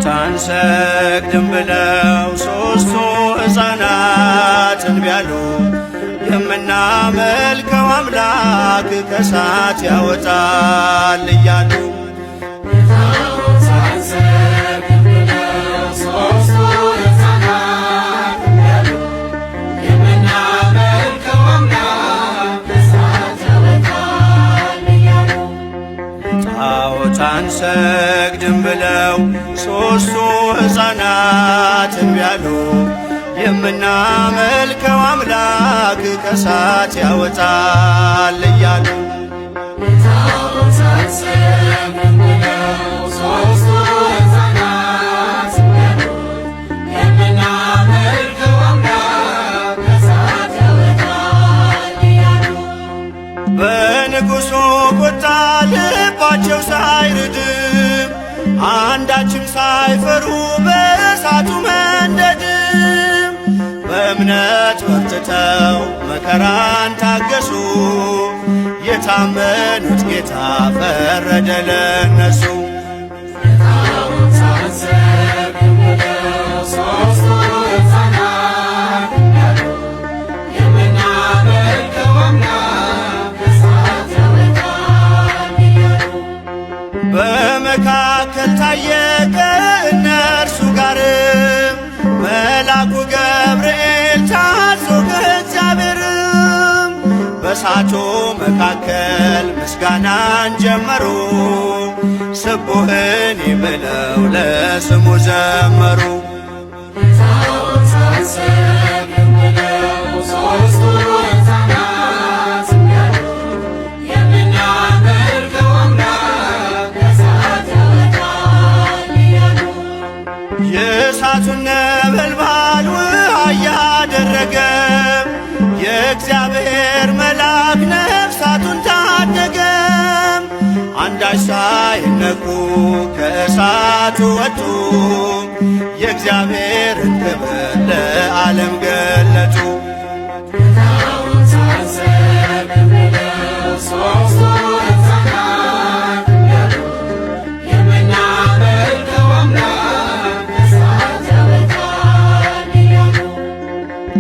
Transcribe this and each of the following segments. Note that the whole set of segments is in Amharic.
አንሰግድም ብለው ሦስቱ ሕፃናት እንቢ አሉ። የምናመልከው አምላክ ከእሳት ያወጣል እያሉ ጣዖት አንሰግድም ብለው ሦስቱ ሕፃናት እንቢ አሉ። የምናመልከው አምላክ ከእሳት ያወጣል እያሉ በንጉሡ ቁጣ ልባቸው ሳይርድም አንዳችም ሳይፈሩ በእሳቱ መንደድም በእምነት በርትተው መከራን ታገሱ። የታመኑት ጌታ ፈረደ ለነሱ። በመካከል ታየ ከእነርሱ ጋርም መልአኩ ገብርኤል ታዞ ከእግዚአብሔርም በእሳቱ መካከል ምስጋናን ጀመሩ። ስቡህኒ ብለው ለስሙ ዘመሩ። የእሳቱን ነበልባል ውሃ እያደረገ የእግዚአብሔር መልአክ ነፍሳቱን ታደገ። አንዳች ሳይነኩ ከእሳቱ ወጡ። የእግዚአብሔርን ክብር ለዓለም ገለጡ።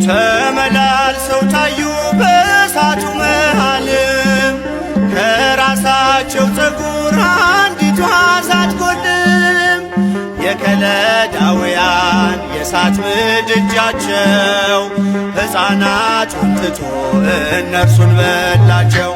ተመላልሰው ታዩ በእሳቱ መሃልም ከራሳቸው ፀጉር አንዲቷ ሳትጎድም የከለዳውያን የእሳት ምድጃቸው ሕፃናቱን ትቶ እነርሱን በላቸው።